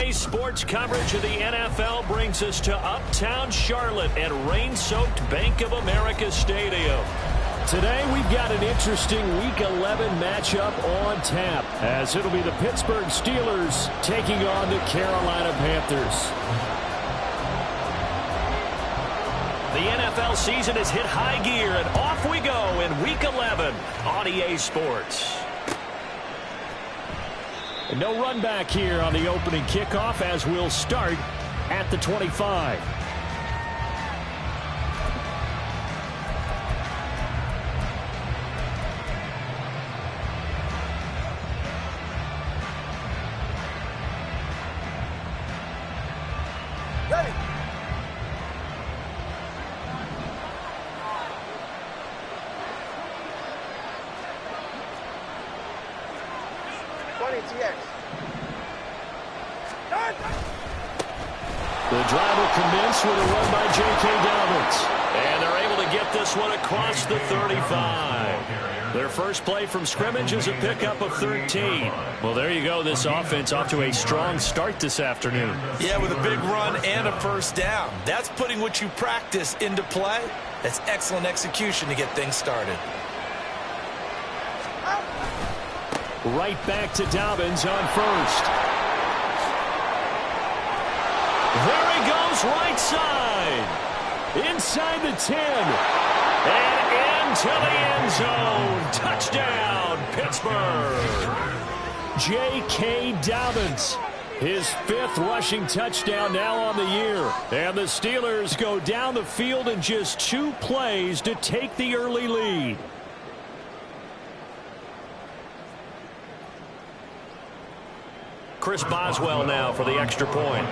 RDA Sports coverage of the NFL brings us to Uptown Charlotte at rain-soaked Bank of America Stadium. Today we've got an interesting Week 11 matchup on tap, as it'll be the Pittsburgh Steelers taking on the Carolina Panthers. The NFL season has hit high gear, and off we go in Week 11 on EA Sports. And no run back here on the opening kickoff, as we'll start at the 25. Ready. The drive will commence with a run by J.K. Dobbins. And they're able to get this one across the 35. Their first play from scrimmage is a pickup of 13. Well, there you go. This offense off to a strong start this afternoon. Yeah, with a big run and a first down. That's putting what you practice into play. That's excellent execution to get things started. Right back to Dobbins on first. There he goes, right side. Inside the 10. And into the end zone. Touchdown, Pittsburgh. J.K. Dobbins. His 5th rushing touchdown now on the year. And the Steelers go down the field in just 2 plays to take the early lead. Chris Boswell now for the extra point.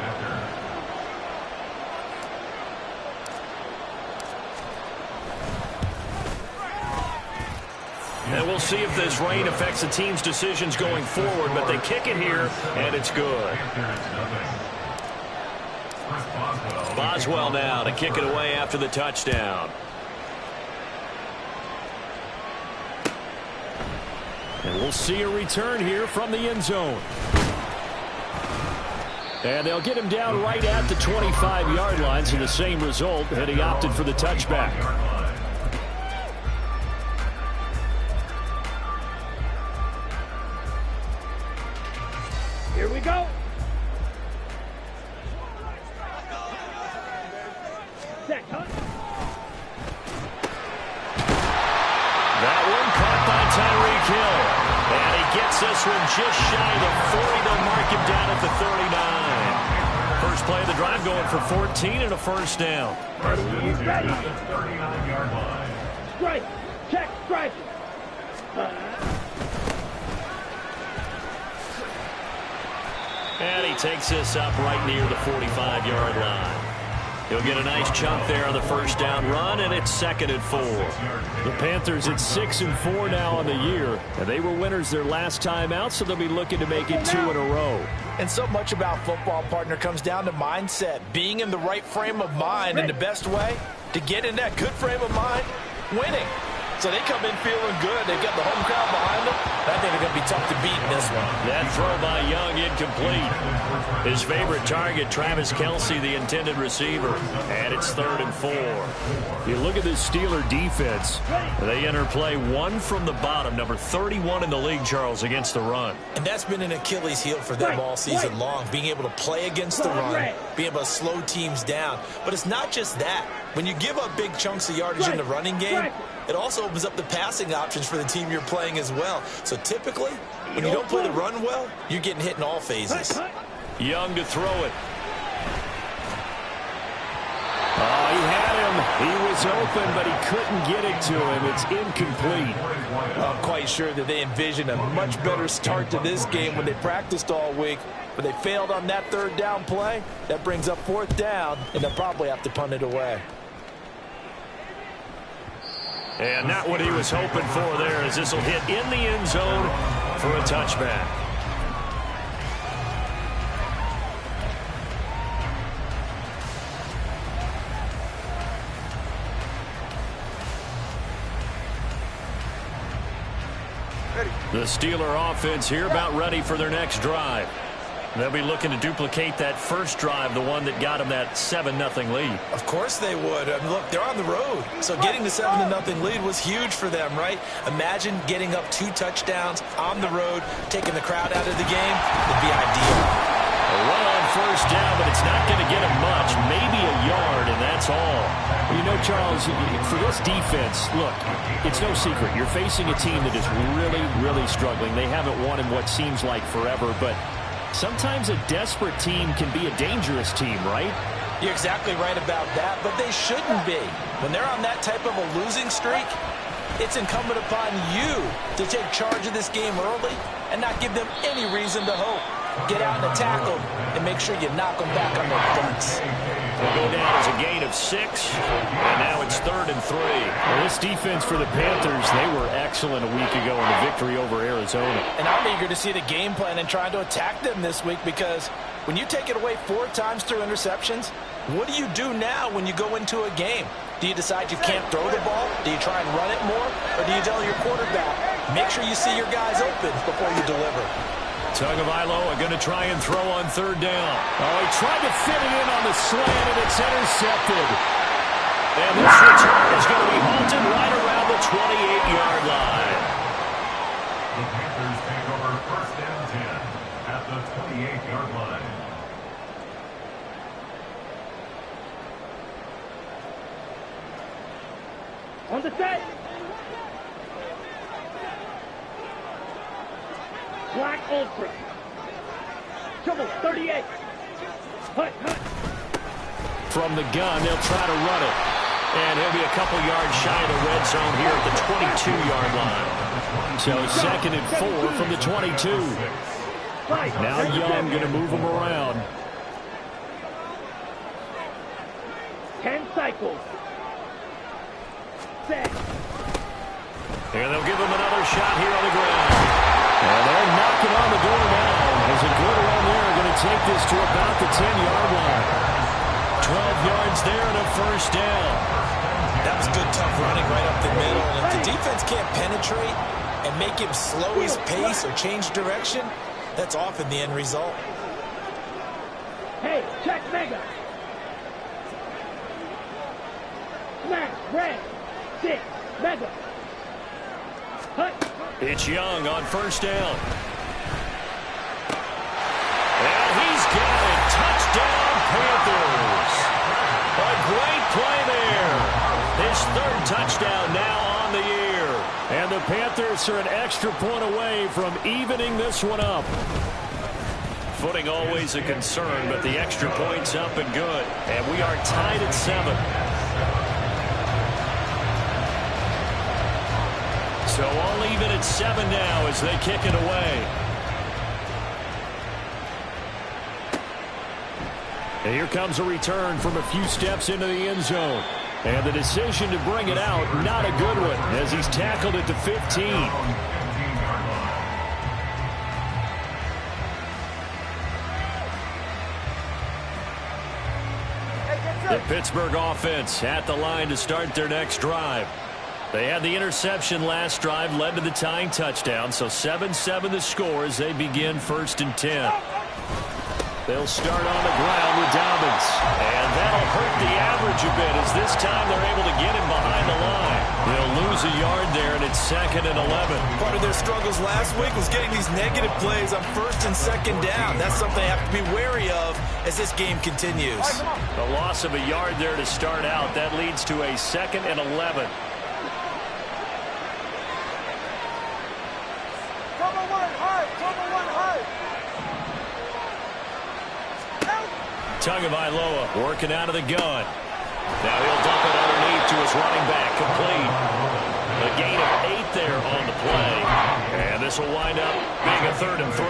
And we'll see if this rain affects the team's decisions going forward, but they kick it here, and it's good. Boswell now to kick it away after the touchdown. And we'll see a return here from the end zone. And they'll get him down right at the 25-yard line, so the same result, and he opted for the touchback. Here we go. Set, huh? That one caught by Tyreek Hill. And he gets this one just shy of the 40. They'll mark him down at the 39. First play of the drive going for 14 and a first down. Ready. Strike. Check. Strike. And he takes this up right near the 45-yard line. He'll get a nice chunk there on the first down run, and it's 2nd and 4. The Panthers at 6-4 now on the year, and they were winners their last time out, so they'll be looking to make it 2 in a row. And so much about football, partner, comes down to mindset. Being in the right frame of mind, and the best way to get in that good frame of mind, winning. So they come in feeling good. They've got the home crowd behind them. I think they're going to be tough to beat in this one. That throw by Young incomplete. His favorite target, Travis Kelce, the intended receiver. And it's 3rd and 4. You look at this Steeler defense. They enter play 1 from the bottom, number 31 in the league, Charles, against the run. And that's been an Achilles heel for them all season long, being able to play against the run, being able to slow teams down. But it's not just that. When you give up big chunks of yardage in the running game, it also opens up the passing options for the team you're playing as well. So typically, when you don't play the run well, you're getting hit in all phases. Young to throw it. Oh, he had him. He was open, but he couldn't get it to him. It's incomplete. I'm quite sure that they envisioned a much better start to this game when they practiced all week. But they failed on that 3rd down play. That brings up 4th down, and they'll probably have to punt it away. And not what he was hoping for there, as this will hit in the end zone for a touchback. The Steeler offense here about ready for their next drive. They'll be looking to duplicate that first drive, the one that got them that 7-0 lead. Of course they would. I mean, look, they're on the road. So getting the 7-0 lead was huge for them, right? Imagine getting up 2 touchdowns on the road, taking the crowd out of the game. Would be ideal. A run on first down, but it's not going to get him much. Maybe a yard, and that's all. You know, Charles, for this defense, look, it's no secret. You're facing a team that is really, really struggling. They haven't won in what seems like forever, but sometimes a desperate team can be a dangerous team, right? You're exactly right about that, but they shouldn't be. When they're on that type of a losing streak, it's incumbent upon you to take charge of this game early and not give them any reason to hope. Get out and tackle and make sure you knock them back on their butts. They'll go down as a gain of 6, and now it's 3rd and 3. Well, this defense for the Panthers, they were excellent a week ago in the victory over Arizona. And I'm eager to see the game plan and trying to attack them this week, because when you take it away 4 times through interceptions, what do you do now when you go into a game? Do you decide you can't throw the ball? Do you try and run it more? Or do you tell your quarterback, make sure you see your guys open before you deliver? Tagovailoa going to try and throw on 3rd down. Oh, he tried to fit it in on the slant, and it's intercepted. And this return is going to be halted right around the 28-yard line. The Panthers take over 1st and 10 at the 28-yard line. On the set. Black Ultra. Trouble 38. Hut. From the gun, they'll try to run it. And he'll be a couple yards shy of the red zone here at the 22-yard line. So 2nd and 4 from the 22. Now Young going to move him around. 10 cycles. Set. And they'll give him another shot here on the ground. And they're knocking on the door now. As a good run there, going to take this to about the 10-yard line. 12 yards there and a 1st down. That was good, tough running right up the middle. And if the defense can't penetrate and make him slow his pace or change direction, that's often the end result. Hey, check mega. Smash, red. 6, mega. Hut. It's Young on 1st down. And he's got it. Touchdown, Panthers. A great play there. His 3rd touchdown now on the year. And the Panthers are an extra point away from evening this one up. Footing always a concern, but the extra point's up and good. And we are tied at 7. So all even at 7 now as they kick it away. And here comes a return from a few steps into the end zone. And the decision to bring it out, not a good one, as he's tackled at the 15. The Pittsburgh offense at the line to start their next drive. They had the interception last drive, led to the tying touchdown, so 7-7 the score as they begin 1st and 10. They'll start on the ground with Dobbins, and that'll hurt the average a bit as this time they're able to get him behind the line. They'll lose a yard there, and it's 2nd and 11. Part of their struggles last week was getting these negative plays on 1st and 2nd down. That's something they have to be wary of as this game continues. The loss of a yard there to start out, that leads to a 2nd and 11. Tagovailoa working out of the gun. Now he'll dump it underneath to his running back, complete. A gain of 8 there on the play. And this will wind up being a 3rd and 3.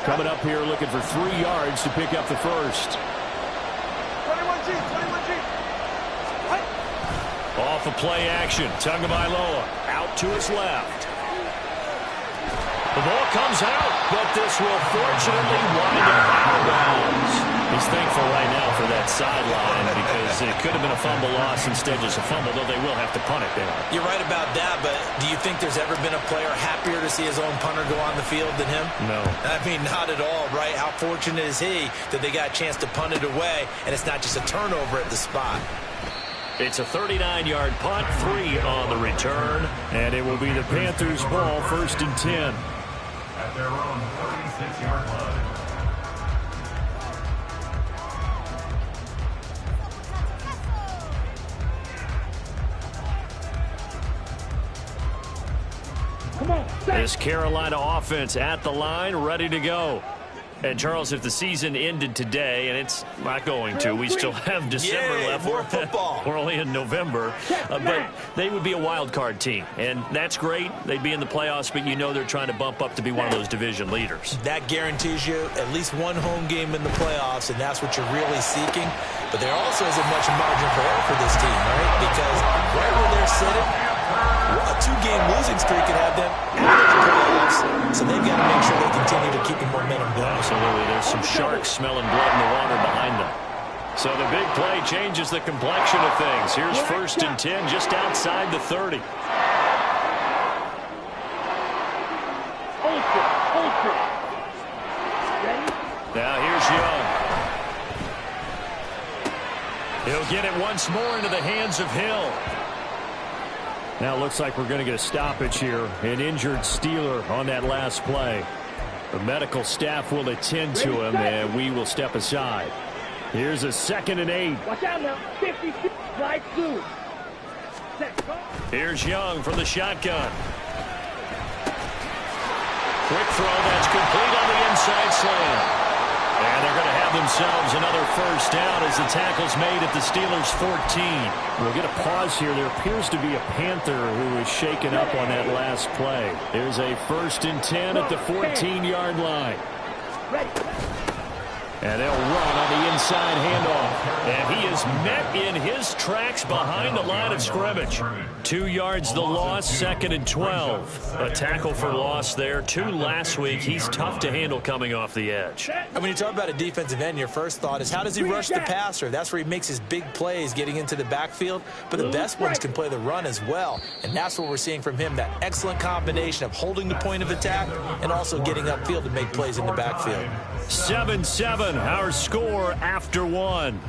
Coming up here looking for 3 yards to pick up the first. 21G. Off of play action, Tagovailoa out to his left. The ball comes out, but this will fortunately wind up out of bounds. He's thankful right now for that sideline because it could have been a fumble loss instead just a fumble, though they will have to punt it there. You're right about that, but do you think there's ever been a player happier to see his own punter go on the field than him? No. I mean, not at all, right? How fortunate is he that they got a chance to punt it away, and it's not just a turnover at the spot. It's a 39-yard punt, 3 on the return, and it will be the Panthers' ball, 1st and 10. At their own 36-yard line. This Carolina offense at the line, ready to go. And, Charles, if the season ended today, and it's not going to, we still have December left. More football. We're only in November. But they would be a wild card team, and that's great. They'd be in the playoffs, but you know they're trying to bump up to be one of those division leaders. That guarantees you at least one home game in the playoffs, and that's what you're really seeking. But there also isn't much margin for error for this team, right? Because right where they're sitting, a 2-game losing streak could have them out of the playoffs, so they've got to make sure they continue to keep the momentum going. Absolutely. There's some sharks smelling blood in the water behind them. So the big play changes the complexion of things. Here's 1st and 10 just outside the 30. Now here's Young. He'll get it once more into the hands of Hill. Now it looks like we're going to get a stoppage here. An injured Steeler on that last play. The medical staff will attend to him, and we will step aside. Here's a 2nd and 8. Watch out now. 56. Slide through. Here's Young from the shotgun. Quick throw that's complete on the inside slant. And they're going to have themselves another 1st down as the tackle's made at the Steelers' 14. We'll get a pause here. There appears to be a Panther who is shaken up on that last play. There's a 1st and 10 at the 14-yard line. And they'll run on the inside handoff. And he is met in his tracks behind the line of scrimmage. 2 yards the loss, 2nd and 12. A tackle for loss there. 2 last week. He's tough to handle coming off the edge. And when you talk about a defensive end, your first thought is how does he rush the passer? That's where he makes his big plays getting into the backfield. But the best ones can play the run as well. And that's what we're seeing from him, that excellent combination of holding the point of attack and also getting upfield to make plays in the backfield. 7-7, our score after 1.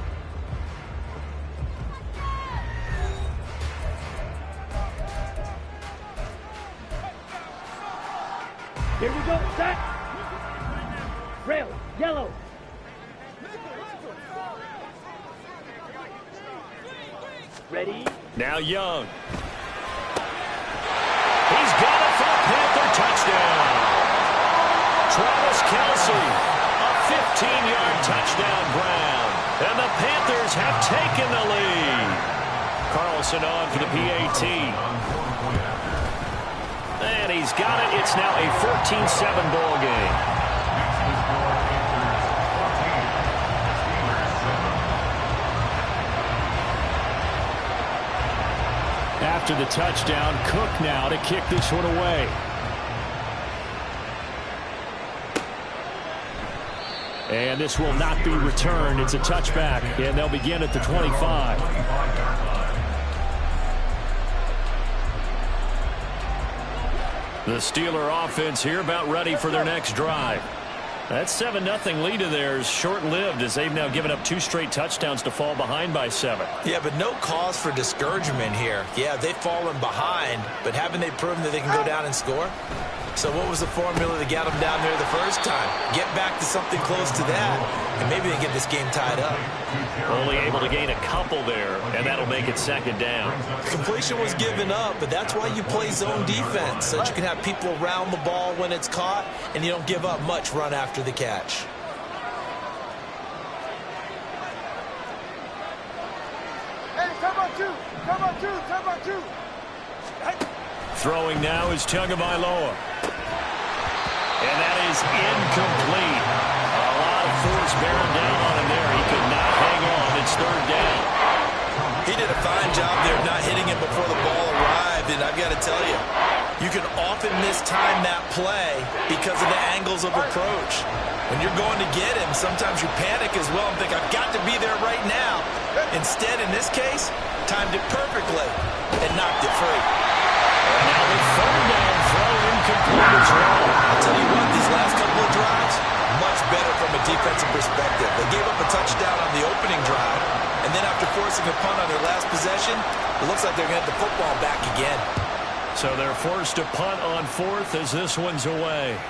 Here we go. Set. Rail. Yellow. Ready. Now Young. He's got it for a Panther touchdown. Travis Kelce. 15-yard touchdown ground. And the Panthers have taken the lead. Carlson on for the PAT. And he's got it. It's now a 14-7 ball game. After the touchdown, Cook now to kick this one away. And this will not be returned. It's a touchback, and they'll begin at the 25. The Steeler offense here about ready for their next drive. That 7-0 lead of theirs short-lived as they've now given up 2 straight touchdowns to fall behind by 7. Yeah, but no cause for discouragement here. Yeah, they've fallen behind, but haven't they proven that they can go down and score? So what was the formula that got them down there the first time? Get back to something close to that, and maybe they get this game tied up. Only able to gain a couple there, and that'll make it 2nd down. Completion was given up, but that's why you play zone defense, so that you can have people around the ball when it's caught, and you don't give up much run after the catch. Hey, come on two. Come on two. Come on two. Throwing now is Tagovailoa. And that is incomplete. A lot of force bearing down on him there. He could not hang on. It's 3rd down. He did a fine job there of not hitting it before the ball arrived, and I've got to tell you, You can often mistime that play because of the angles of approach. When you're going to get him, sometimes you panic as well and think, I've got to be there right now. Instead, in this case, timed it perfectly and knocked it free. And now the third down throw incomplete as well. I'll tell you what, these last couple of drives, much better from a defensive perspective. They gave up a touchdown on the opening drive, and then after forcing a punt on their last possession, it looks like they're going to have the football back again. So they're forced to punt on fourth as this one's away.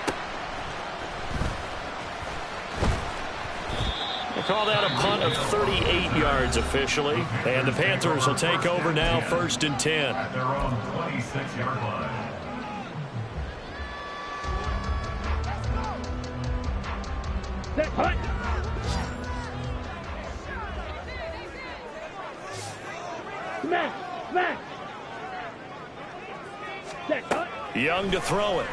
They call that a punt of 38 yards officially. And the Panthers will take over now, 1st and 10. At their own 26-yard line. Set, punt. Smash, smash. Set, punt. Young to throw it.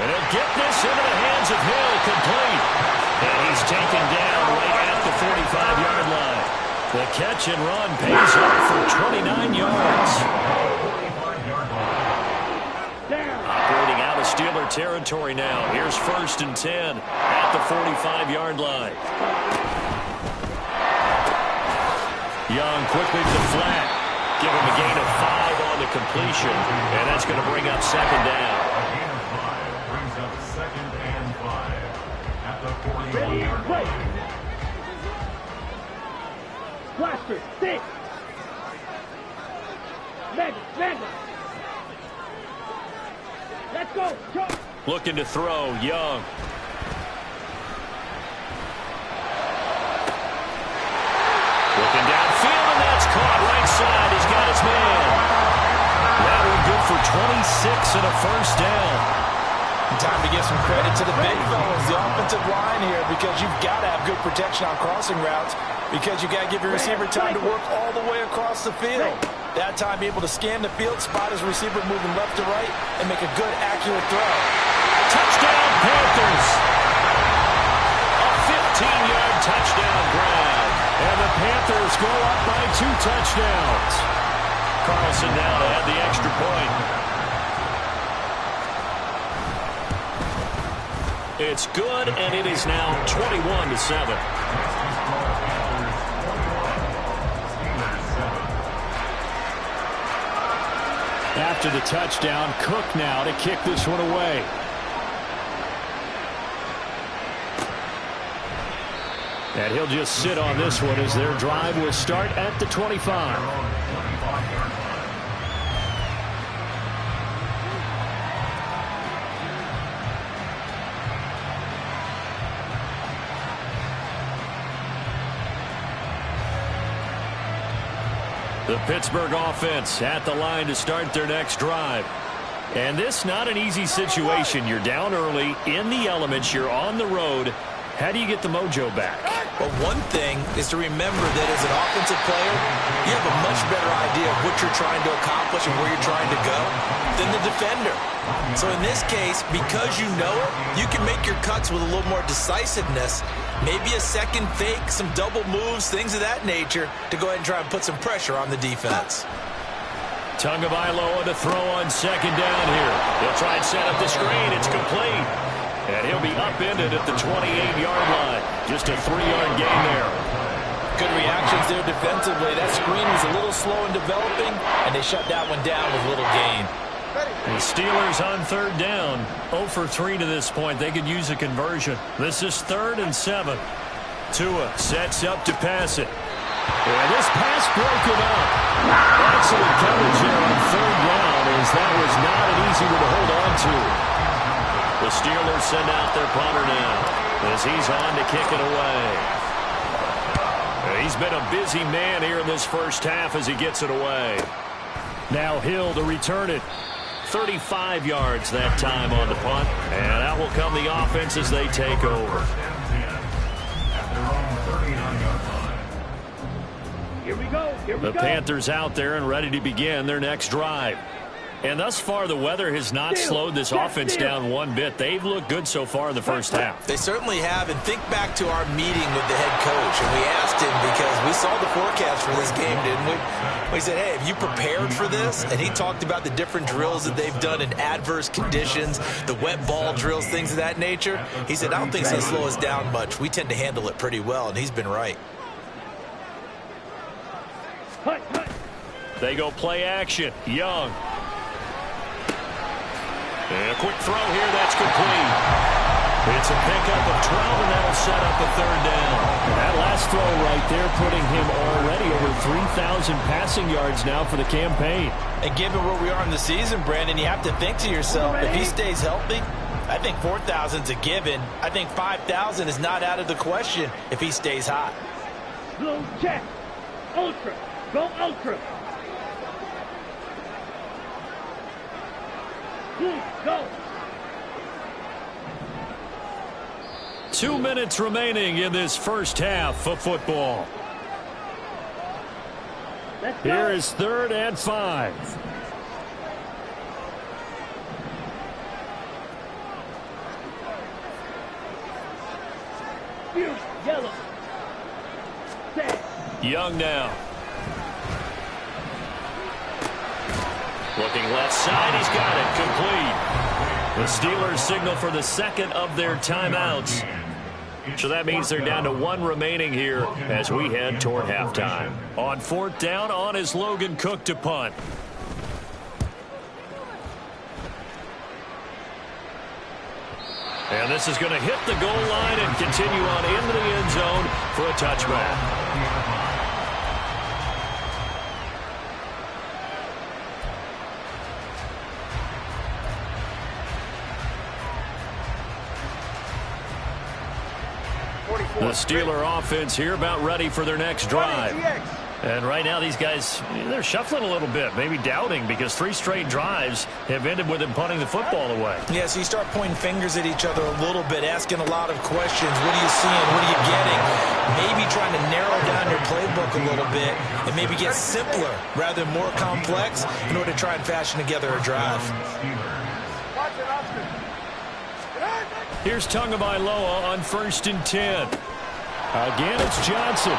And he'll get this into the hands of Hill, complete. And he's taken down right at the 45-yard line. The catch and run pays off for 29 yards. Operating out of Steeler territory now. Here's 1st and 10 at the 45-yard line. Young quickly to the flat. Give him a gain of 5 on the completion. And that's going to bring up 2nd down. Blaster, stick. Mega. Let's go. Jump. Looking to throw, Young. Looking downfield, and that's caught right side. He's got his man. That one good for 26 and a 1st down. Time to give some credit to the big fellas, the offensive line here, because you've got to have good protection on crossing routes, because you've got to give your receiver time to work all the way across the field. That time, be able to scan the field, spot his receiver moving left to right, and make a good, accurate throw. Touchdown, Panthers! A 15-yard touchdown grab. And the Panthers go up by 2 touchdowns. Carlson now to add the extra point. It's good, and it is now 21-7. After the touchdown, Cook now to kick this one away. And he'll just sit on this one as their drive will start at the 25. The Pittsburgh offense at the line to start their next drive. And this not an easy situation. You're down early, in the elements, you're on the road. How do you get the mojo back? Well, one thing is to remember that as an offensive player, you have a much better idea of what you're trying to accomplish and where you're trying to go than the defender. So in this case, because you know it, you can make your cuts with a little more decisiveness, maybe a second fake, some double moves, things of that nature, to go ahead and try and put some pressure on the defense. Tagovailoa to throw on 2nd down here. He'll try and set up the screen. It's complete. And he'll be upended at the 28-yard line. Just a 3-yard gain there. Good reactions there defensively. That screen was a little slow in developing, and they shut that one down with little gain. The Steelers on 3rd down. 0 for 3 to this point. They could use a conversion. This is 3rd and 7. Tua sets up to pass it. And this pass broken up. Excellent coverage here on 3rd down, as that was not an easy one to hold on to. The Steelers send out their punter now as he's on to kick it away. He's been a busy man here in this first half as he gets it away. Now Hill to return it. 35 yards that time on the punt. And out will come the offense as they take over. Here we go. The Panthers out there and ready to begin their next drive. And thus far, the weather has not slowed this offense down one bit. They've looked good so far in the first half. They certainly have. And think back to our meeting with the head coach. And we asked him, because we saw the forecast for this game, didn't we? We said, hey, have you prepared for this? And he talked about the different drills that they've done in adverse conditions, the wet ball drills, things of that nature. He said, I don't think it's going to slow us down much. We tend to handle it pretty well, and he's been right. They go play action. Young. And a quick throw here, that's complete. It's a pickup of 12, and that'll set up a third down. And that last throw right there putting him already over 3,000 passing yards now for the campaign. And given where we are in the season, Brandon, you have to think to yourself, if he stays healthy, I think 4,000's a given. I think 5,000 is not out of the question if he stays hot. Slow check. Ultra. Go ultra. Go. 2 minutes remaining in this first half of football. Here is 3rd and 5. Yellow. Young now. Looking left side, he's got it, complete. The Steelers signal for the second of their timeouts. So that means they're down to 1 remaining here as we head toward halftime. On 4th down, on is Logan Cook to punt. And this is going to hit the goal line and continue on into the end zone for a touchback. The Steeler offense here about ready for their next drive. And right now these guys, they're shuffling a little bit, maybe doubting, because 3 straight drives have ended with them punting the football away. Yeah, so you start pointing fingers at each other a little bit, asking a lot of questions. What are you seeing? What are you getting? Maybe trying to narrow down your playbook a little bit and maybe get simpler rather than more complex in order to try and fashion together a drive. Here's Tagovailoa on 1st and 10. Again, it's Johnson.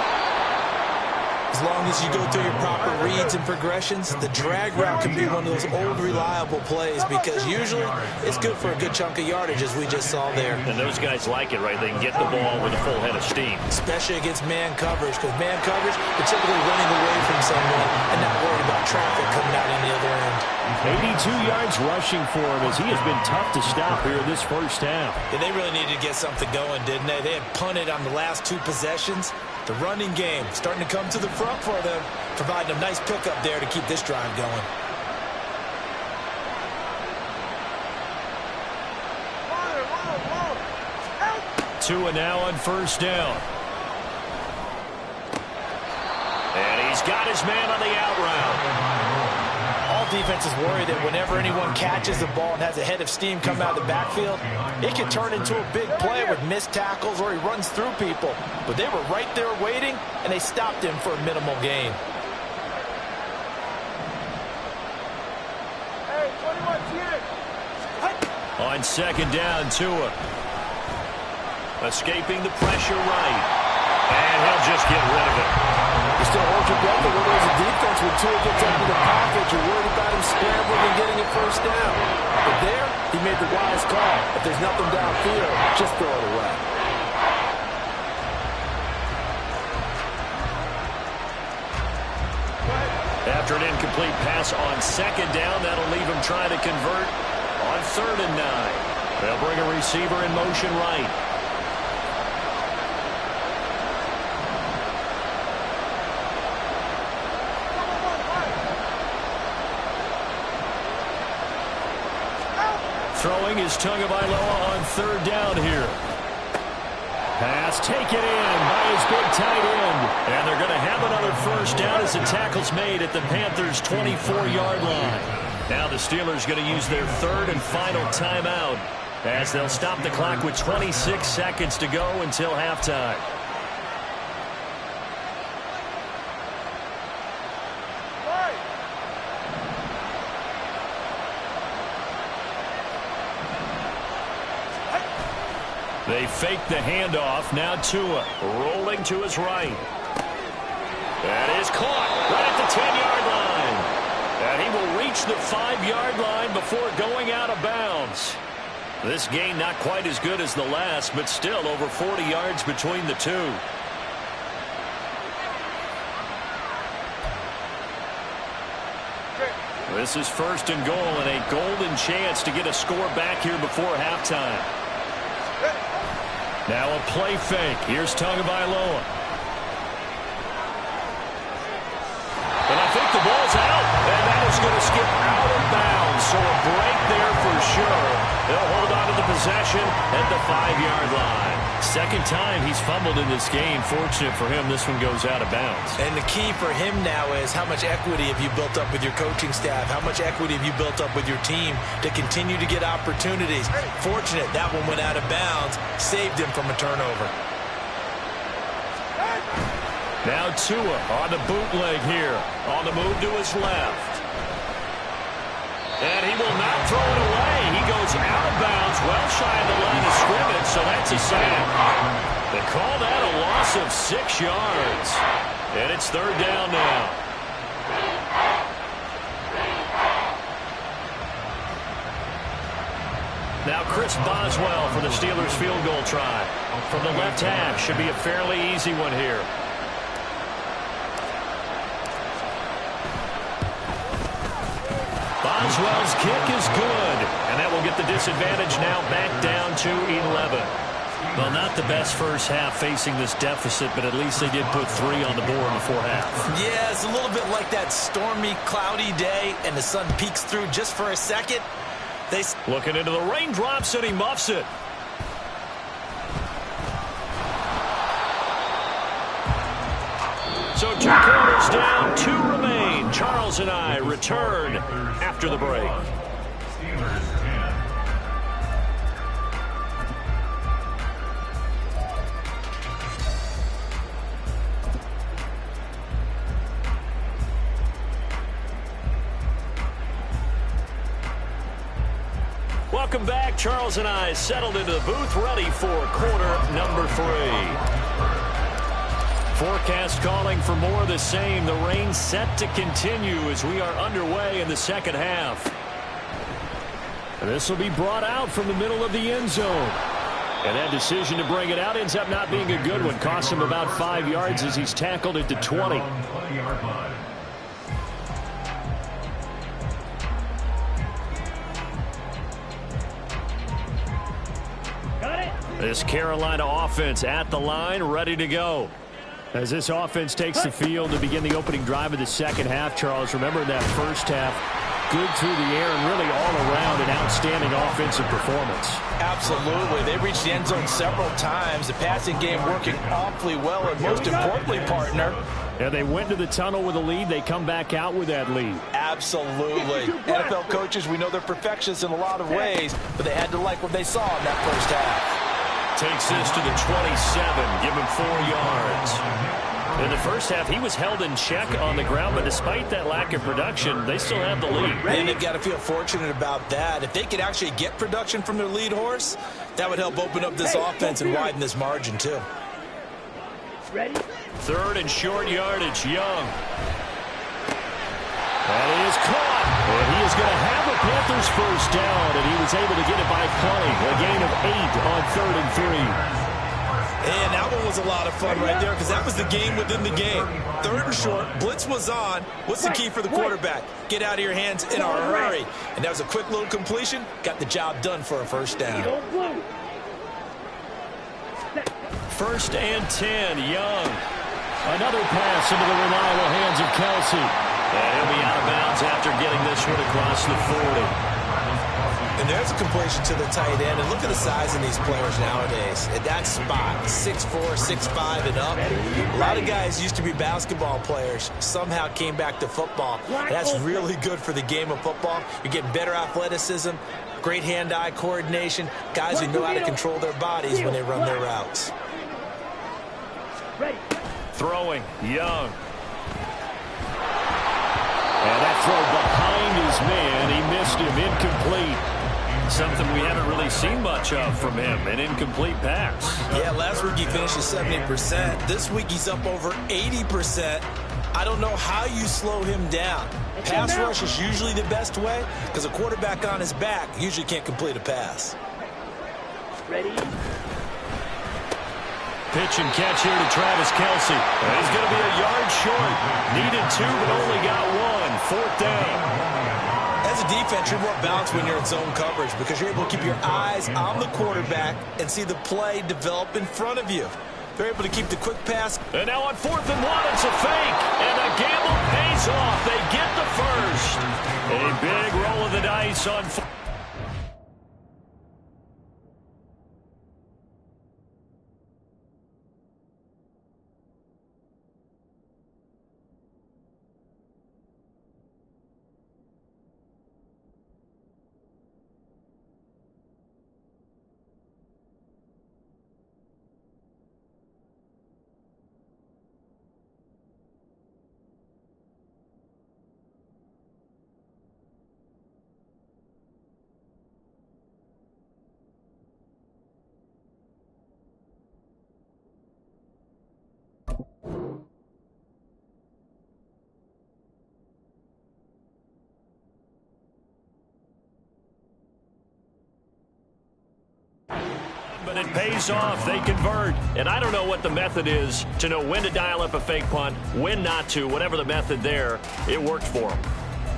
As long as you go through your proper reads and progressions, the drag route can be one of those old reliable plays because usually it's good for a good chunk of yardage, as we just saw there. And those guys like it, right? They can get the ball with a full head of steam. Especially against man coverage, because man coverage, they're typically running away from someone and not worried about traffic coming out on the other end. 82 yards rushing for him as he has been tough to stop here in this first half. Yeah, they really needed to get something going, didn't they? They had punted on the last 2 possessions. The running game starting to come to the front for them, providing a nice pickup there to keep this drive going. Tua now on 1st down. And he's got his man on the out route. All defenses worry that whenever anyone catches the ball and has a head of steam come out of the backfield, it can turn into a big play with missed tackles or he runs through people. But they were right there waiting, and they stopped him for a minimal gain. On 2nd down, Tua. Escaping the pressure right. And he'll just get rid of it. You still hold your breath when there's a defense when Tua gets up in the pocket. You're worried about him scrambling and getting a 1st down. But there, he made the wise call. If there's nothing downfield, just throw it away. After an incomplete pass on 2nd down, that'll leave him trying to convert on 3rd and 9. They'll bring a receiver in motion right. Throwing is Tagovailoa on 3rd down here. Pass taken in by his big tight end. And they're going to have another 1st down as the tackle's made at the Panthers' 24-yard line. Now the Steelers going to use their 3rd and final timeout as they'll stop the clock with 26 seconds to go until halftime. They fake the handoff. Now Tua rolling to his right. That is caught right at the 10-yard line. And he will reach the 5-yard line before going out of bounds. This gain not quite as good as the last, but still over 40 yards between the two. This is 1st and goal and a golden chance to get a score back here before halftime. Now a play fake. Here's Tagovailoa. And I think the ball's out. And that is going to skip out of bounds. So a break there for sure. They'll hold on to the possession at the 5-yard line. Second time he's fumbled in this game. Fortunate for him, this one goes out of bounds. And the key for him now is how much equity have you built up with your coaching staff? How much equity have you built up with your team to continue to get opportunities? Fortunate that one went out of bounds. Saved him from a turnover. Now Tua on the bootleg here. On the move to his left. And he will not throw it away. He goes out of bounds, well shy of the line of scrimmage, so that's a sack. They call that a loss of 6 yards. And it's 3rd down now. Now Chris Boswell for the Steelers field goal try. From the left half, should be a fairly easy one here. Boswell's kick is good, and that will get the disadvantage now back down to 11. Well, not the best first half facing this deficit, but at least they did put 3 on the board before half. Yeah, it's a little bit like that stormy, cloudy day, and the sun peeks through just for a second. Looking into the raindrops, and he muffs it. So 2 quarters down, 2 remain. Charles and I return after the break. Steelers 10. Welcome back. Charles and I settled into the booth, ready for quarter number 3. Forecast calling for more of the same. The rain set to continue as we are underway in the second half. This will be brought out from the middle of the end zone. And that decision to bring it out ends up not being a good one. Costs him about 5 yards as he's tackled at the 20. Got it. This Carolina offense at the line, ready to go. As this offense takes the field to begin the opening drive of the second half, Charles, remember that first half, good through the air and really all around an outstanding offensive performance. Absolutely. They reached the end zone several times. The passing game working awfully well, and most importantly, partner. Yeah, they went to the tunnel with a lead. They come back out with that lead. Absolutely. NFL coaches, we know they're perfectionists in a lot of ways, but they had to like what they saw in that first half. Takes this to the 27, give him 4 yards. In the first half, he was held in check on the ground, but despite that lack of production, they still have the lead. And they've got to feel fortunate about that. If they could actually get production from their lead horse, that would help open up this offense and widen this margin, too. Ready? 3rd and short yardage, Young. And he is caught. And he is going to have a Panthers first down, and he was able to get it by plenty. A gain of 8 on 3rd and 3. And that one was a lot of fun right there because that was the game within the game. 3rd and short, blitz was on. What's the key for the quarterback? Get out of your hands in a hurry. And that was a quick little completion. Got the job done for a first down. 1st and 10, Young. Another pass into the reliable hands of Kelsey. And he'll be out of bounds after getting this one across the 40. And there's a completion to the tight end. And look at the size of these players nowadays. At that spot, 6'4", 6'5", and up. A lot of guys used to be basketball players. Somehow came back to football. And that's really good for the game of football. You're getting better athleticism, great hand-eye coordination, guys who know how to control their bodies when they run their routes. Throwing, Young. And that throw behind his man. He missed him, incomplete. something we haven't really seen much of from him, an incomplete pass. Yeah, last week he finished at 70%. This week he's up over 80%. I don't know how you slow him down. Pass rush is usually the best way because a quarterback on his back usually can't complete a pass. Ready? Pitch and catch here to Travis Kelce. He's going to be a yard short. Needed 2, but only got 1. 4th down. As a defense, you're more balanced when you're in zone coverage because you're able to keep your eyes on the quarterback and see the play develop in front of you. They're able to keep the quick pass. And now on 4th and 1, it's a fake. And the gamble pays off. They get the first. A big roll of the dice on 4th. But it pays off. They convert. And I don't know what the method is to know when to dial up a fake punt, when not to. Whatever the method there, it worked for them.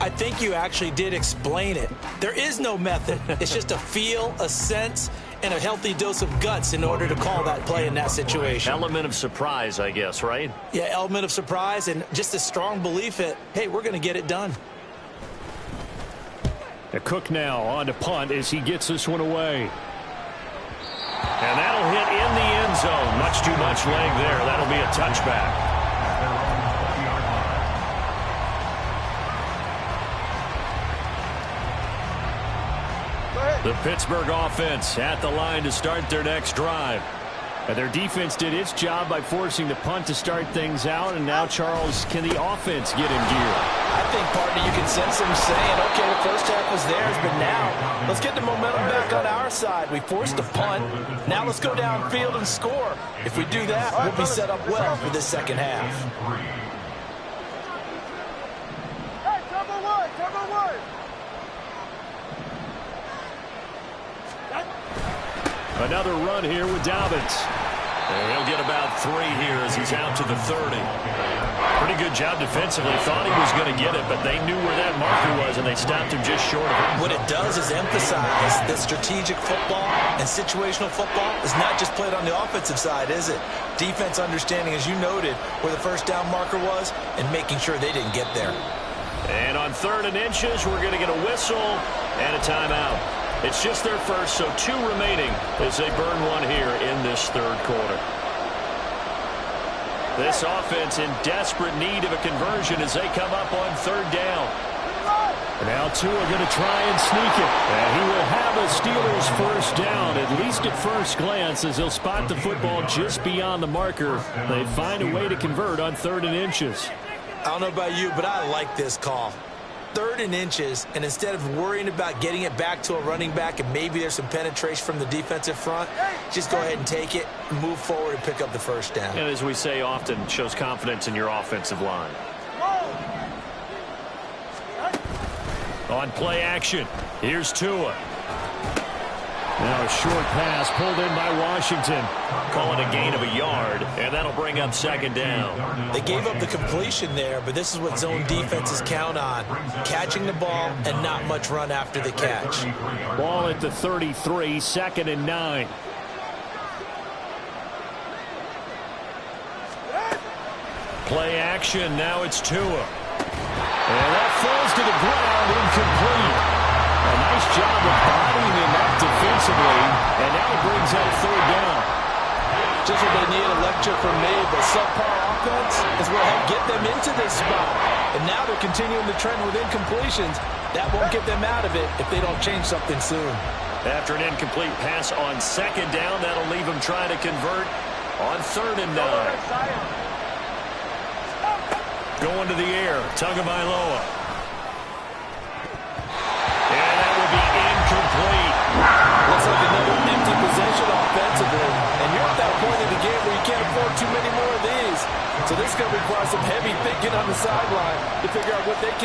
I think you actually did explain it. There is no method. It's just a feel, a sense, and a healthy dose of guts in order to call that play in that situation. Element of surprise, I guess, right? Yeah, element of surprise and just a strong belief that, hey, we're going to get it done. Cook now on to punt as he gets this one away. And that'll hit in the end zone. Much too much leg there. That'll be a touchback. The Pittsburgh offense at the line to start their next drive. And their defense did its job by forcing the punt to start things out. And now, Charles, can the offense get in gear? I think, partner, you can sense them saying, okay, the first half was theirs, but now let's get the momentum back on our side. We forced a punt. Now let's go downfield and score. If we do that, we'll be set up well for this second half. Hey, cover one, cover one. Another run here with Dobbins. And he'll get about 3 here as he's out to the 30. Pretty good job defensively. Thought he was going to get it, but they knew where that marker was, and they stopped him just short of it. What it does is emphasize that strategic football and situational football is not just played on the offensive side, is it? Defense understanding, as you noted, where the first down marker was and making sure they didn't get there. And on 3rd and inches, we're going to get a whistle and a timeout. It's just their first, so 2 remaining as they burn one here in this 3rd quarter. This offense in desperate need of a conversion as they come up on 3rd down. And now Tua going to try and sneak it. And he will have a Steelers first down, at least at first glance, as he'll spot the football just beyond the marker. They find a way to convert on 3rd and inches. I don't know about you, but I like this call. 3rd and inches, and instead of worrying about getting it back to a running back and maybe there's some penetration from the defensive front, just go ahead and take it, move forward, and pick up the first down. And as we say often, shows confidence in your offensive line. On play action, here's Tua. Now a short pass pulled in by Washington. Calling a gain of a yard, and that'll bring up 2nd down. They gave up the completion there, but this is what zone defenses count on. Catching the ball and not much run after the catch. Ball at the 33, 2nd and 9. Play action, now it's Tua. And that falls to the ground, incomplete. A nice job of bodying him up defensively, and now it brings out 3rd down. Just what they need, a lecture from me, but subpar offense is what helped get them into this spot. And now they're continuing the trend with incompletions. That won't get them out of it if they don't change something soon. After an incomplete pass on 2nd down, that'll leave them trying to convert on 3rd and 9. Going to the air, Tagovailoa. And that will be incomplete.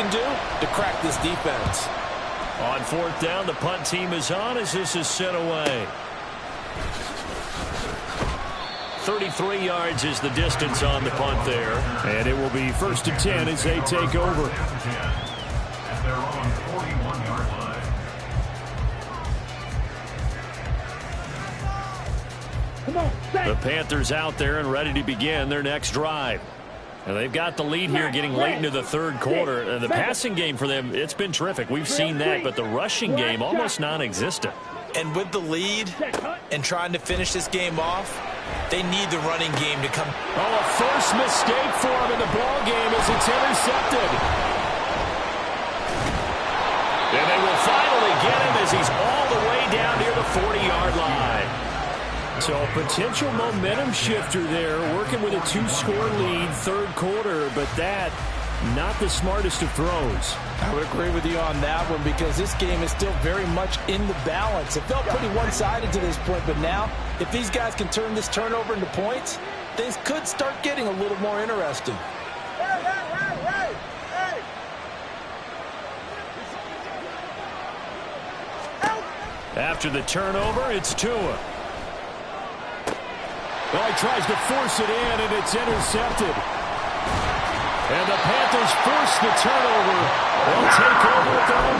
can do to crack this defense. On fourth down, the punt team is on as this is sent away. 33 yards is the distance on the punt there. And it will be 1st and 10 as they take over. At their own 41-yard line. Come on, The Panthers out there and ready to begin their next drive. And they've got the lead here getting late into the third quarter. The passing game for them, it's been terrific. We've seen that, but the rushing game almost non-existent. And with the lead and trying to finish this game off, they need the running game to come. Oh, a first mistake for him in the ball game as it's intercepted. And they will finally get him as he's all the way down near the 40-yard line. So a potential momentum shifter there, working with a 2-score lead, third quarter, but that, not the smartest of throws. I would agree with you on that one because this game is still very much in the balance. It felt pretty one-sided to this point, but now, if these guys can turn this turnover into points, things could start getting a little more interesting. After the turnover, it's Tua. Well, he tries to force it in, and it's intercepted. And the Panthers force the turnover. They'll take over at their own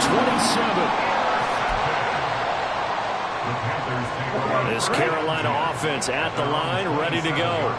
27. This Carolina offense at the line, ready to go.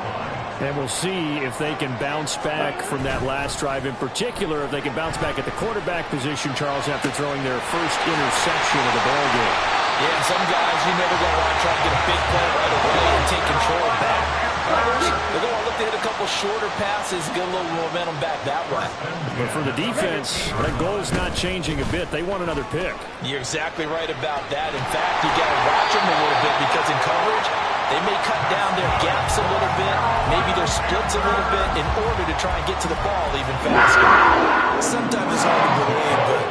And we'll see if they can bounce back from that last drive in particular, if they can bounce back at the quarterback position, Charles, after throwing their first interception of the ballgame. Yeah, some guys, you know, they're going to want to try to get a big play right away and take control back. Others, they're going to look to hit a couple shorter passes, get a little momentum back that way. But for the defense, that goal's not changing a bit. They want another pick. You're exactly right about that. In fact, you got to watch them a little bit because in coverage, they may cut down their gaps a little bit, maybe their splits a little bit in order to try and get to the ball even faster. Sometimes it's hard to believe, but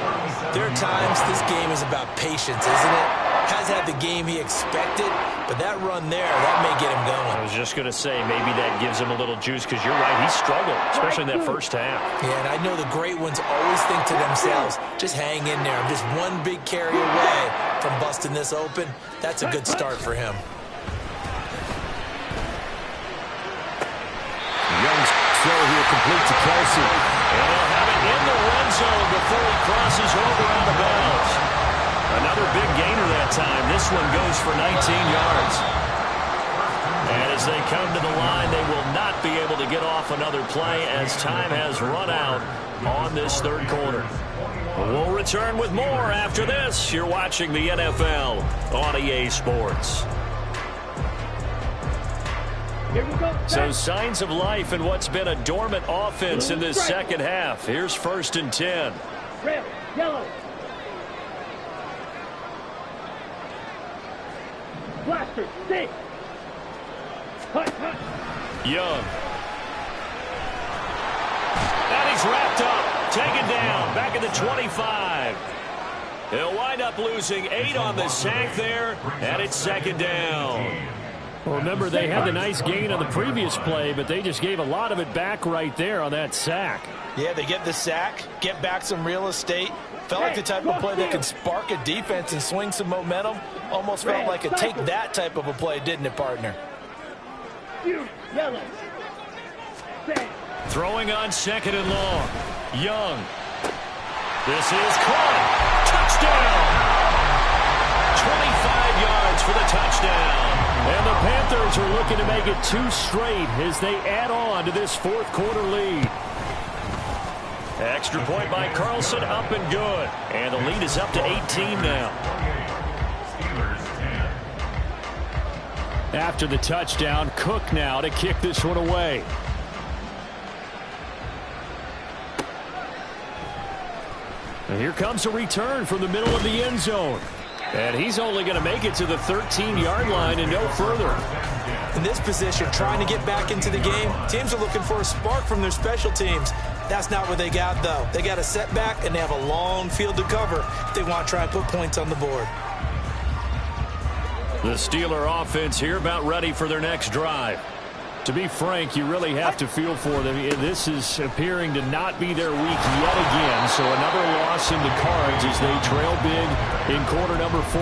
there are times this game is about patience, isn't it? Has had the game he expected, but that run there, that may get him going. I was just going to say, maybe that gives him a little juice because you're right, he struggled, especially in that first half. Yeah, and I know the great ones always think to themselves, just hang in there. I'm just one big carry away from busting this open. That's a good start for him. Young's throw here complete to Kelsey. And he'll have it in the red zone before he crosses over on the bounce. Another big gainer that time. This one goes for 19 yards. And as they come to the line, they will not be able to get off another play as time has run out on this third quarter. We'll return with more after this. You're watching the NFL on EA Sports. Here we go. So signs of life in what's been a dormant offense in this second half. Here's 1st and 10. Red, yellow. Blaster, stick. Hut, hut. Young. And he's wrapped up. Taken down. Back at the 25. He'll wind up losing 8 on the sack there. And it's 2nd down. Well, remember, they had the nice gain on the previous play, but they just gave a lot of it back right there on that sack. Yeah, they get the sack, get back some real estate. Felt like the type of play that can spark a defense and swing some momentum. Almost felt like a take that type of a play, didn't it, partner? Yellow. Throwing on 2nd and long. Young. This is caught. Touchdown. 25 yards for the touchdown. And the Panthers are looking to make it 2 straight as they add on to this fourth quarter lead. Extra point by Carlson, up and good. And the lead is up to 18 now. After the touchdown, Cook now to kick this one away. And here comes a return from the middle of the end zone. And he's only going to make it to the 13-yard line and no further. In this position, trying to get back into the game, teams are looking for a spark from their special teams. That's not what they got, though. They got a setback, and they have a long field to cover if they want to try and put points on the board. The Steeler offense here about ready for their next drive. To be frank, you really have to feel for them. This is appearing to not be their week yet again. So another loss in the cards as they trail big in quarter number 4.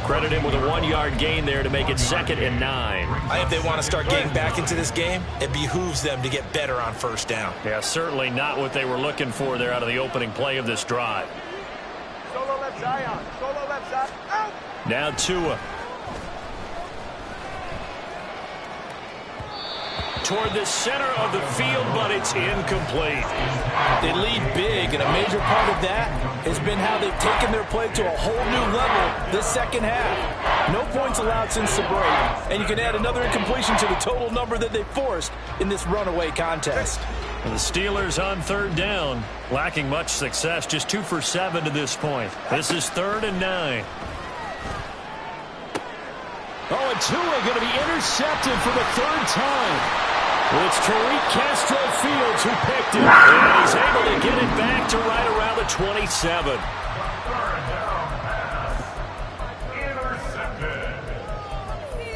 Credit him with a 1-yard gain there to make it 2nd and 9. If they want to start getting back into this game, it behooves them to get better on first down. Yeah, certainly not what they were looking for there out of the opening play of this drive. Solo left Zion. Solo left Zion. Out. Now Tua. Toward the center of the field, but it's incomplete. They lead big, and a major part of that has been how they've taken their play to a whole new level this second half. No points allowed since the break, and you can add another incompletion to the total number that they forced in this runaway contest. And the Steelers on 3rd down, lacking much success, just 2 for 7 to this point. This is 3rd and 9. Oh, and Tua going to be intercepted for the 3rd time. It's Tariq Castro-Fields who picked it, and he's able to get it back to right around the 27. Intercepted.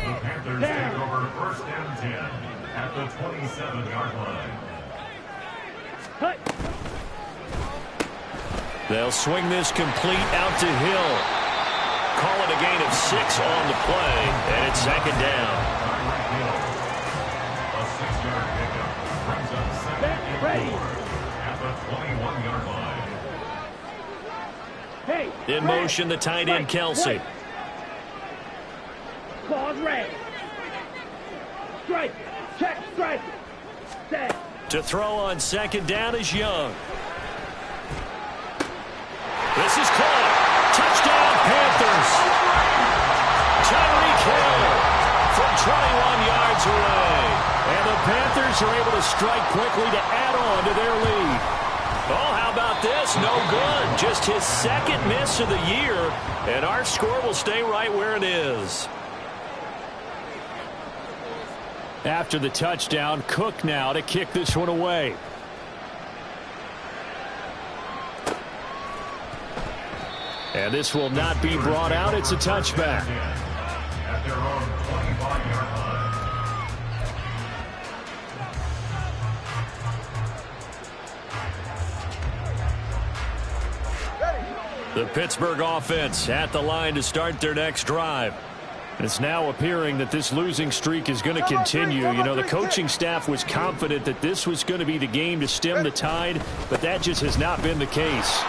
The Panthers take over 1st and 10 at the 27-yard line. Cut. They'll swing this complete out to Hill. Call it a gain of 6 on the play, and it's 2nd down. At the 21-yard line. Hey. In motion, the tight end, Kelsey. Claws red. Strike. Check. Strike. Set. To throw on 2nd down is Young. This is caught. Touchdown, Panthers. Tyreek Hill from 21 yards away. And the Panthers are able to strike quickly to add on to their lead. Oh, how about this? No good. Just his 2nd miss of the year. And our score will stay right where it is. After the touchdown, Cook now to kick this one away. And this will not be brought out. It's a touchback. At their own 25-yard line. The Pittsburgh offense at the line to start their next drive. It's now appearing that this losing streak is going to continue. You know, the coaching staff was confident that this was going to be the game to stem the tide, but that just has not been the case.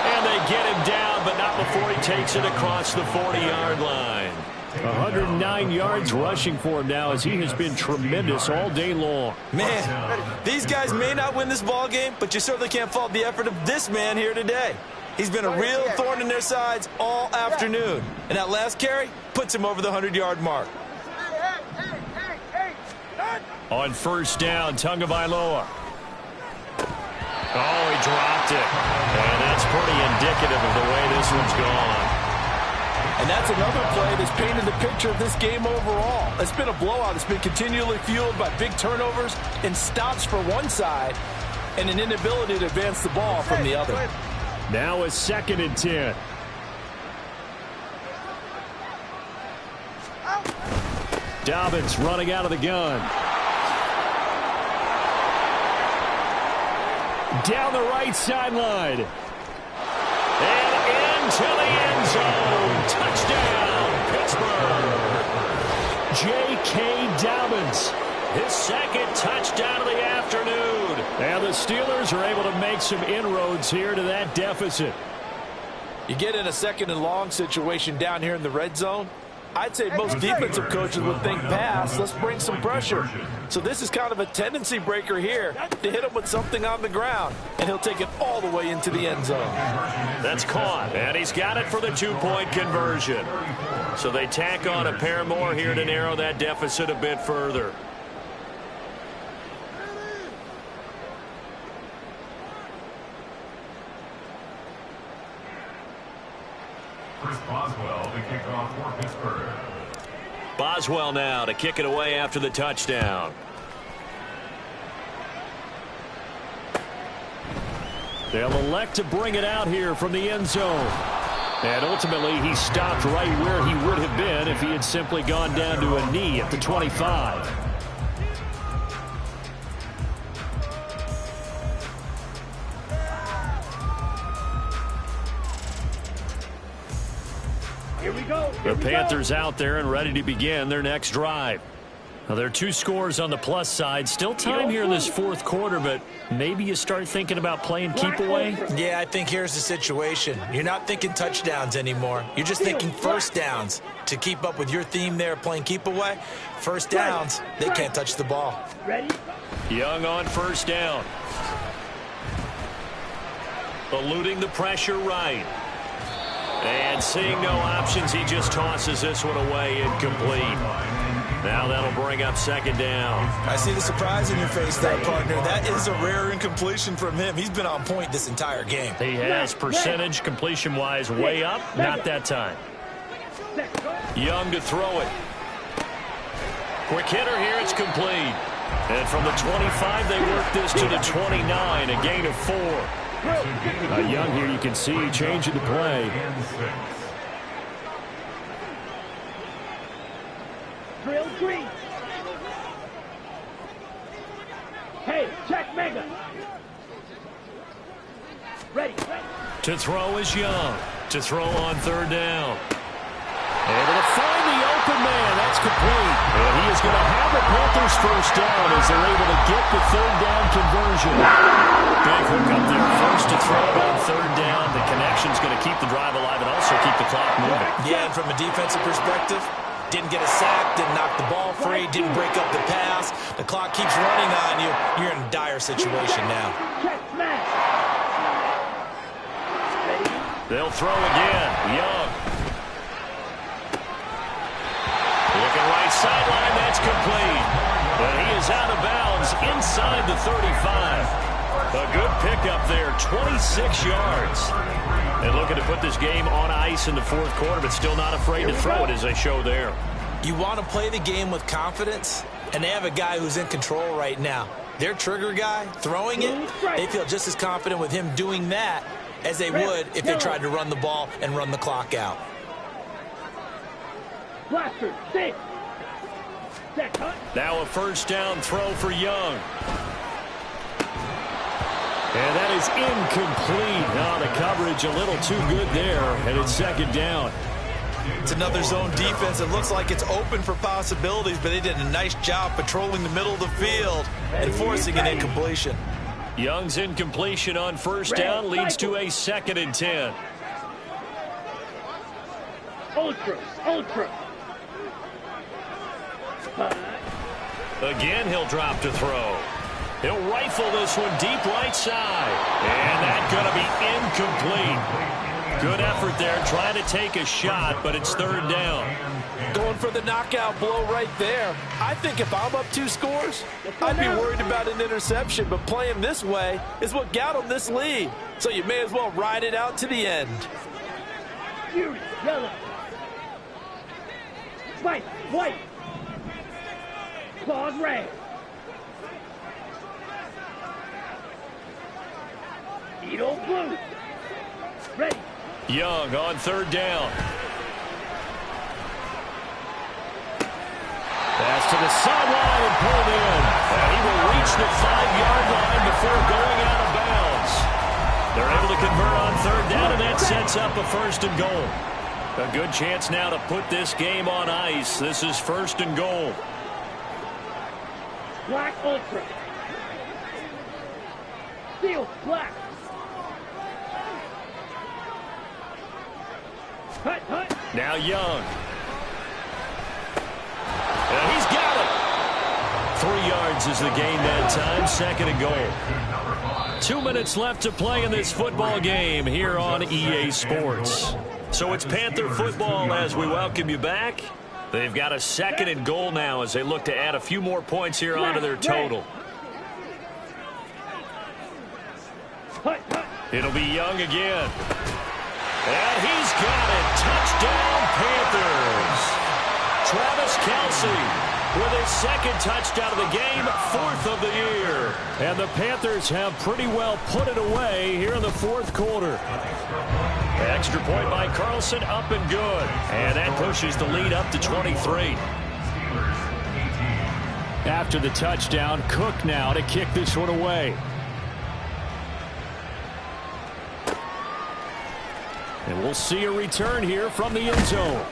And they get him down, but not before he takes it across the 40-yard line. 109 yards rushing for him now as he has been tremendous all day long. Man, these guys may not win this ball game, but you certainly can't fault the effort of this man here today. He's been a real thorn in their sides all afternoon. And that last carry puts him over the 100-yard mark. On 1st down, Tagovailoa. Oh, he dropped it. And that's pretty indicative of the way this one's gone. And that's another play that's painted the picture of this game overall. It's been a blowout. It's been continually fueled by big turnovers and stops for one side and an inability to advance the ball from the other. Now a 2nd and 10. Dobbins running out of the gun. Down the right sideline. And into the end zone. Touchdown, Pittsburgh. J.K. Dobbins. His 2nd touchdown of the afternoon. And the Steelers are able to make some inroads here to that deficit. You get in a 2nd and long situation down here in the red zone. I'd say most defensive coaches would think pass. Let's bring some pressure. So this is kind of a tendency breaker here to hit him with something on the ground. And he'll take it all the way into the end zone. That's caught. And he's got it for the 2-point conversion. So they tack on a pair more here to narrow that deficit a bit further. Chris Boswell to kick off for Pittsburgh. Boswell now to kick it away after the touchdown. They'll elect to bring it out here from the end zone. And ultimately, he stopped right where he would have been if he had simply gone down to a knee at the 25. Here we go. The Panthers out there and ready to begin their next drive. Now, there are 2 scores on the plus side. Still time here in this fourth quarter, but maybe you start thinking about playing keep away. Yeah, I think here's the situation. You're not thinking touchdowns anymore. You're just thinking first downs. To keep up with your theme there, playing keep away, first downs, they can't touch the ball. Ready? Young on first down. Eluding the pressure right. And seeing no options, he just tosses this one away, incomplete. Now that'll bring up second down. I see the surprise in your face there, partner. That is a rare incompletion from him. He's been on point this entire game. He has percentage completion-wise way up. Not that time. Young to throw it. Quick hitter here. It's complete. And from the 25, they work this to the 29, a gain of 4. Young here, you can see changing the play. Drill green. Hey, check mega. Ready. To throw is Young. To throw on third down. Able to find the open man. That's complete. And he is going to have the Panthers first down as they're able to get the third down conversion. Big hook up there. First to throw on third down. The connection's going to keep the drive alive and also keep the clock moving. Yeah, and from a defensive perspective, didn't get a sack, didn't knock the ball free, didn't break up the pass. The clock keeps running on you. You're in a dire situation now. Check smash. They'll throw again. Young. Looking right sideline. That's complete. But he is out of bounds inside the 35. A good pickup there, 26 yards. And looking to put this game on ice in the fourth quarter, but still not afraid to throw it as they show there. You want to play the game with confidence, and they have a guy who's in control right now. Their trigger guy, throwing it, they feel just as confident with him doing that as they would if they tried to run the ball and run the clock out. Blaster, sit. Now a first down throw for Young. And that is incomplete. Now the coverage a little too good there, and it's second down. It's another zone defense. It looks like it's open for possibilities, but they did a nice job patrolling the middle of the field and forcing an incompletion. Young's incompletion on first down leads to a 2nd and 10. Ultra. Again, he'll drop to throw. He'll rifle this one deep right side. And that's going to be incomplete. Good effort there, trying to take a shot, but it's third down. Going for the knockout blow right there. I think if I'm up 2 scores, I'd be worried about an interception, but playing this way is what got them this lead. So you may as well ride it out to the end. Fury, yellow. White. Claws red. Edo blue. Ready. Young on third down. Pass to the sideline and pulled in. And he will reach the 5-yard line before going out of bounds. They're able to convert on third down, and that sets up a first and goal. A good chance now to put this game on ice. This is first and goal. Black ultra. Steel black. Hut. Now Young. And he's got it. 3 yards is the gain that time. Second and goal. 2 minutes left to play in this football game here on EA Sports. So it's Panther football as we welcome you back. They've got a 2nd and goal now as they look to add a few more points here onto their total. It'll be Young again. And he's got it. Touchdown, Panthers. Travis Kelce with his 2nd touchdown of the game, 4th of the year. And the Panthers have pretty well put it away here in the fourth quarter. Extra point by Carlson, up and good. And that pushes the lead up to 23. After the touchdown, Cook now to kick this one away. And we'll see a return here from the end zone.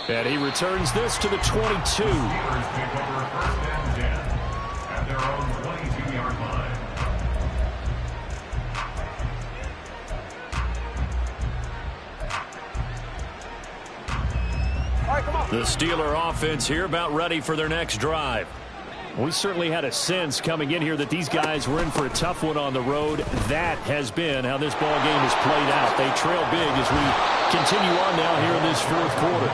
And he returns this to the 22. Steelers take over first and 10 at their own 22-yard line. The Steeler offense here about ready for their next drive. We certainly had a sense coming in here that these guys were in for a tough one on the road. That has been how this ball game has played out. They trail big as we continue on now here in this fourth quarter.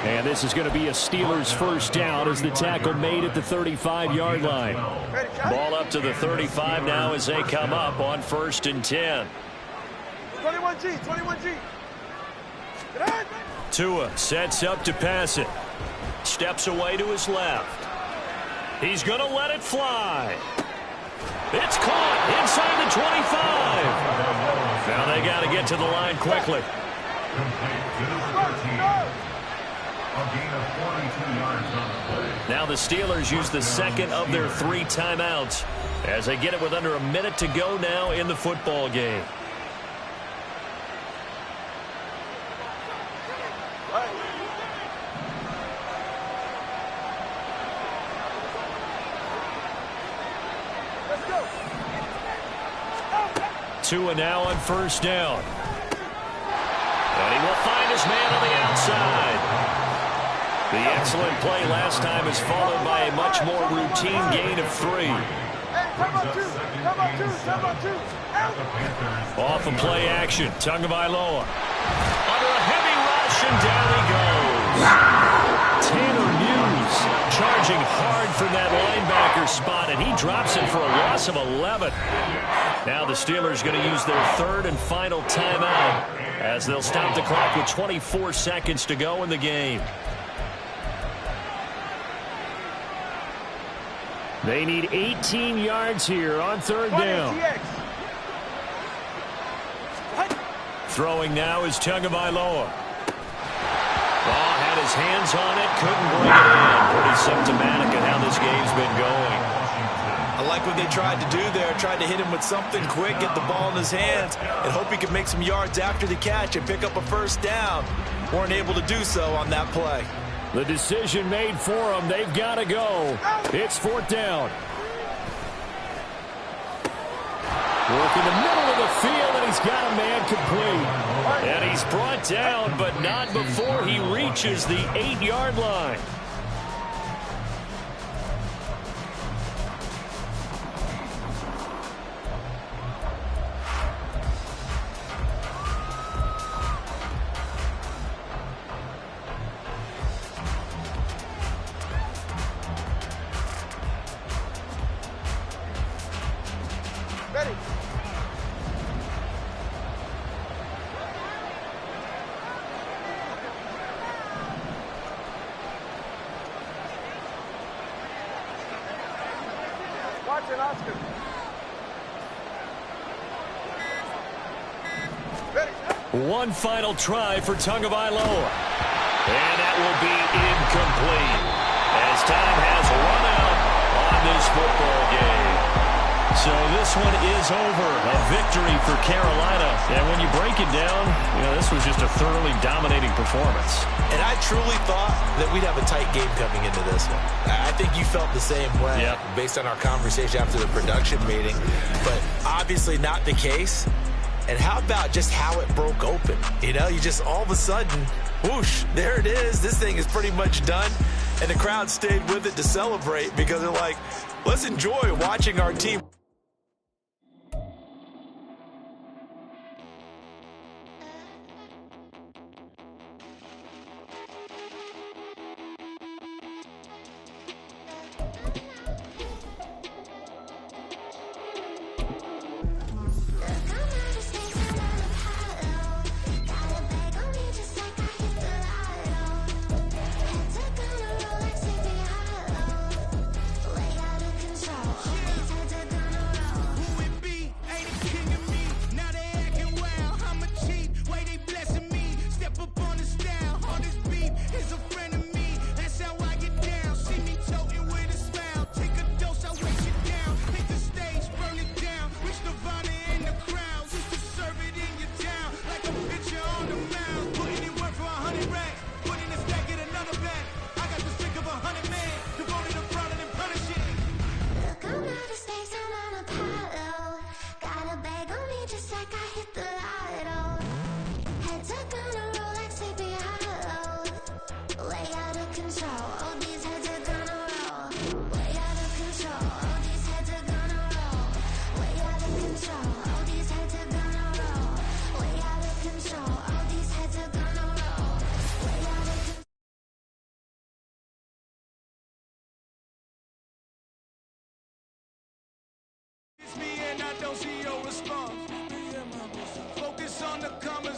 And this is going to be a Steelers first down as the tackle made at the 35-yard line. Ball up to the 35 now as they come up on 1st and 10. 21G, 21G. Tua sets up to pass it. Steps away to his left. He's going to let it fly. It's caught inside the 25. Now they got to get to the line quickly. A gain of 42 yards on the play. Now the Steelers use the second of their 3 timeouts as they get it with under a minute to go now in the football game. Tua now on 1st down. And he will find his man on the outside. The excellent play last time is followed by a much more routine gain of 3. Off of play action, Tagovailoa. Under a heavy rush, and down he goes. Tanner Muse charging hard from that linebacker spot, and he drops it for a loss of 11. Now the Steelers going to use their 3rd and final timeout as they'll stop the clock with 24 seconds to go in the game. They need 18 yards here on 3rd down. Throwing now is Tagovailoa. Had his hands on it, couldn't bring it in. Pretty symptomatic of how this game's been going. I like what they tried to do there. Tried to hit him with something quick, get the ball in his hands, and hope he could make some yards after the catch and pick up a first down. Weren't able to do so on that play. The decision made for them. They've got to go. It's 4th down. Work in the middle of the field, and he's got a man complete. And he's brought down, but not before he reaches the 8-yard line. One final try for Tagovailoa. And that will be incomplete as time has run out on this football game. So this one is over. A victory for Carolina. And when you break it down, this was just a thoroughly dominating performance. And I truly thought that we'd have a tight game coming into this one. I think you felt the same way based on our conversation after the production meeting. But obviously not the case. And how about just how it broke open? You just all of a sudden, whoosh, there it is. This thing is pretty much done. And the crowd stayed with it to celebrate because they're like, let's enjoy watching our team. don't see your response. Focus on the conversation.